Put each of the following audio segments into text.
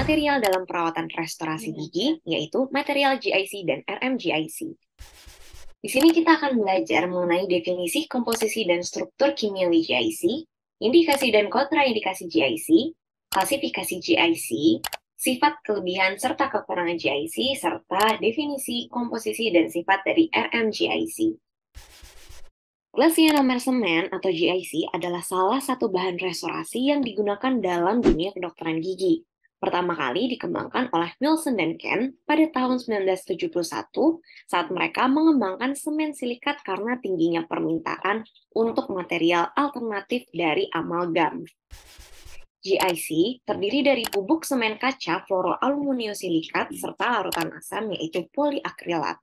material dalam perawatan restorasi gigi, yaitu material GIC dan RMGIC. Di sini kita akan belajar mengenai definisi, komposisi, dan struktur kimiawi GIC, indikasi dan kontraindikasi GIC, klasifikasi GIC, sifat kelebihan serta kekurangan GIC, serta definisi, komposisi, dan sifat dari RMGIC. Glass ionomer semen atau GIC adalah salah satu bahan restorasi yang digunakan dalam dunia kedokteran gigi. Pertama kali dikembangkan oleh Wilson dan Ken pada tahun 1971 saat mereka mengembangkan semen silikat karena tingginya permintaan untuk material alternatif dari amalgam. GIC terdiri dari bubuk semen kaca fluoroaluminiosilikat serta larutan asam yaitu poliakrilat.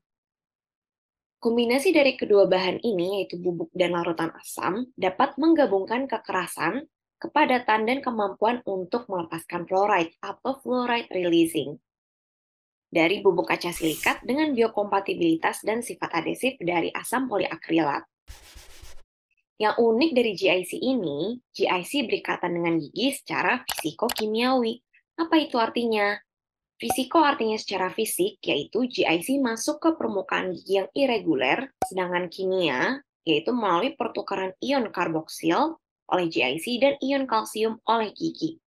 Kombinasi dari kedua bahan ini, yaitu bubuk dan larutan asam, dapat menggabungkan kekerasan, kepadatan, dan kemampuan untuk melepaskan fluoride atau fluoride releasing dari bubuk kaca silikat dengan biokompatibilitas dan sifat adhesif dari asam poliakrilat. Yang unik dari GIC ini, GIC berikatan dengan gigi secara fisiko-kimiawi. Apa itu artinya? Fisiko artinya secara fisik, yaitu GIC masuk ke permukaan gigi yang irreguler, sedangkan kimia, yaitu melalui pertukaran ion karboksil oleh GIC dan ion kalsium oleh gigi.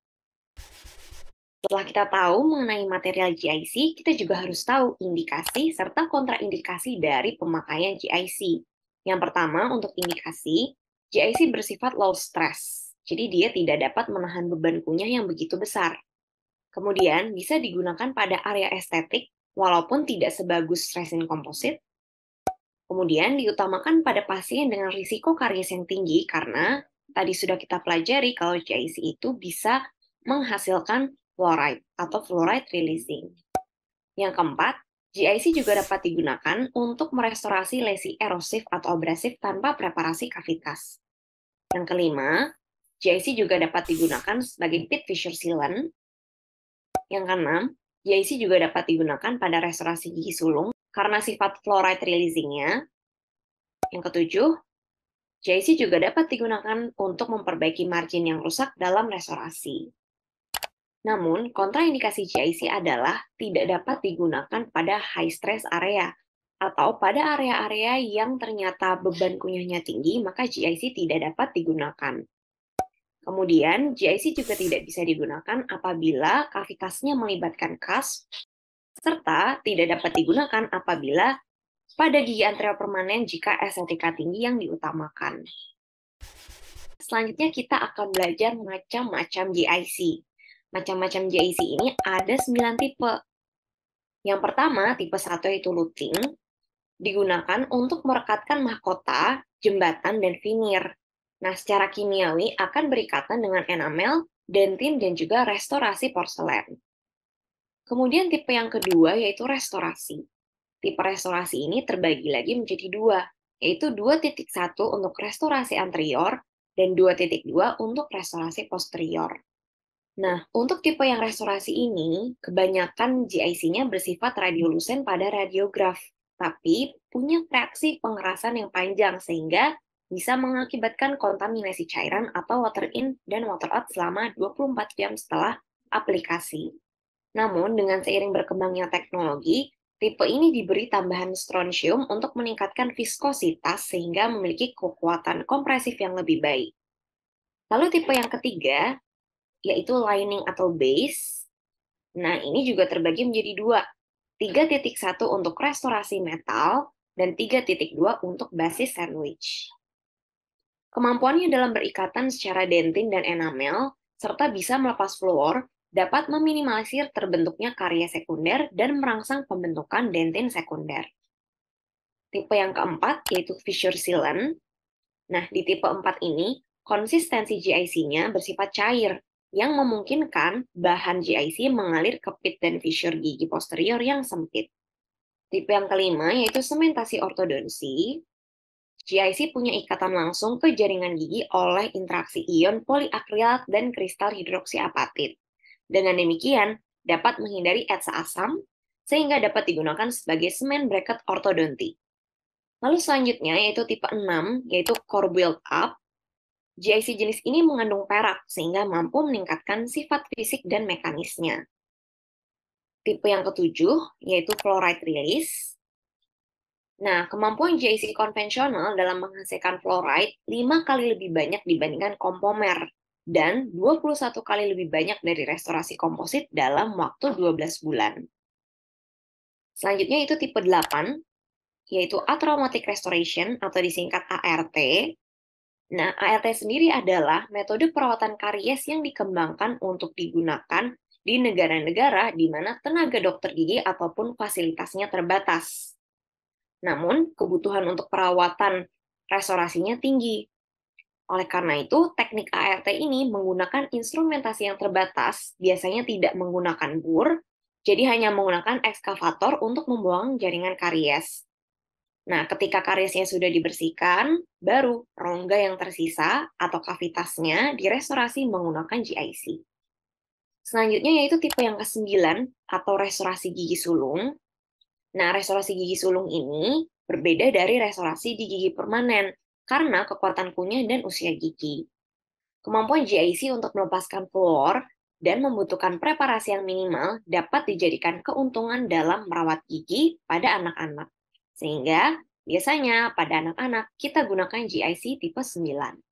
Setelah kita tahu mengenai material GIC, kita juga harus tahu indikasi serta kontraindikasi dari pemakaian GIC. Yang pertama, untuk indikasi, GIC bersifat low stress, jadi dia tidak dapat menahan beban kunyah yang begitu besar. Kemudian bisa digunakan pada area estetik walaupun tidak sebagus resin komposit. Kemudian diutamakan pada pasien dengan risiko karies yang tinggi karena tadi sudah kita pelajari kalau GIC itu bisa menghasilkan fluoride atau fluoride releasing. Yang keempat, GIC juga dapat digunakan untuk merestorasi lesi erosif atau abrasif tanpa preparasi kavitas. Yang kelima, GIC juga dapat digunakan sebagai pit fissure sealant. Yang keenam, GIC juga dapat digunakan pada restorasi gigi sulung karena sifat fluoride releasing-nya. Yang ketujuh, GIC juga dapat digunakan untuk memperbaiki margin yang rusak dalam restorasi. Namun, kontraindikasi GIC adalah tidak dapat digunakan pada high stress area atau pada area-area yang ternyata beban kunyahnya tinggi, maka GIC tidak dapat digunakan. Kemudian, GIC juga tidak bisa digunakan apabila kavitasnya melibatkan kas, serta tidak dapat digunakan apabila pada gigi anterior permanen jika estetika tinggi yang diutamakan. Selanjutnya kita akan belajar macam-macam GIC. Macam-macam GIC ini ada 9 tipe. Yang pertama, tipe 1 yaitu luting, digunakan untuk merekatkan mahkota, jembatan, dan veneer. Nah, secara kimiawi akan berikatan dengan enamel, dentin, dan juga restorasi porselen. Kemudian tipe yang kedua yaitu restorasi. Tipe restorasi ini terbagi lagi menjadi dua, yaitu 2.1 untuk restorasi anterior dan 2.2 untuk restorasi posterior. Nah, untuk tipe yang restorasi ini, kebanyakan GIC-nya bersifat radiolusen pada radiograf, tapi punya reaksi pengerasan yang panjang sehingga bisa mengakibatkan kontaminasi cairan atau water in dan water out selama 24 jam setelah aplikasi. Namun, dengan seiring berkembangnya teknologi, tipe ini diberi tambahan strontium untuk meningkatkan viskositas sehingga memiliki kekuatan kompresif yang lebih baik. Lalu tipe yang ketiga, yaitu lining atau base. Nah, ini juga terbagi menjadi dua. 3.1 untuk restorasi metal dan 3.2 untuk basis sandwich. Kemampuannya dalam berikatan secara dentin dan enamel, serta bisa melepas fluor, dapat meminimalisir terbentuknya karies sekunder dan merangsang pembentukan dentin sekunder. Tipe yang keempat yaitu fissure sealant. Nah, di tipe 4 ini, konsistensi GIC-nya bersifat cair, yang memungkinkan bahan GIC mengalir ke pit dan fissure gigi posterior yang sempit. Tipe yang kelima yaitu sementasi ortodonsi. GIC punya ikatan langsung ke jaringan gigi oleh interaksi ion poliakrilat dan kristal hidroksiapatit. Dengan demikian, dapat menghindari etsa asam, sehingga dapat digunakan sebagai semen bracket ortodonti. Lalu selanjutnya yaitu tipe 6, yaitu core build-up. GIC jenis ini mengandung perak, sehingga mampu meningkatkan sifat fisik dan mekanisnya. Tipe yang ketujuh, yaitu fluoride release. Nah, kemampuan GIC konvensional dalam menghasilkan fluoride 5 kali lebih banyak dibandingkan kompomer dan 21 kali lebih banyak dari restorasi komposit dalam waktu 12 bulan. Selanjutnya itu tipe 8, yaitu atraumatic restoration atau disingkat ART. Nah, ART sendiri adalah metode perawatan karies yang dikembangkan untuk digunakan di negara-negara di mana tenaga dokter gigi ataupun fasilitasnya terbatas. Namun, kebutuhan untuk perawatan restorasinya tinggi. Oleh karena itu, teknik ART ini menggunakan instrumentasi yang terbatas, biasanya tidak menggunakan bur, jadi hanya menggunakan ekskavator untuk membuang jaringan karies. Nah, ketika kariesnya sudah dibersihkan, baru rongga yang tersisa atau kavitasnya direstorasi menggunakan GIC. Selanjutnya yaitu tipe yang ke-9 atau restorasi gigi sulung. Nah, restorasi gigi sulung ini berbeda dari restorasi di gigi permanen karena kekuatan kunyah dan usia gigi. Kemampuan GIC untuk melepaskan fluor dan membutuhkan preparasi yang minimal dapat dijadikan keuntungan dalam merawat gigi pada anak-anak. Sehingga biasanya pada anak-anak kita gunakan GIC tipe 9.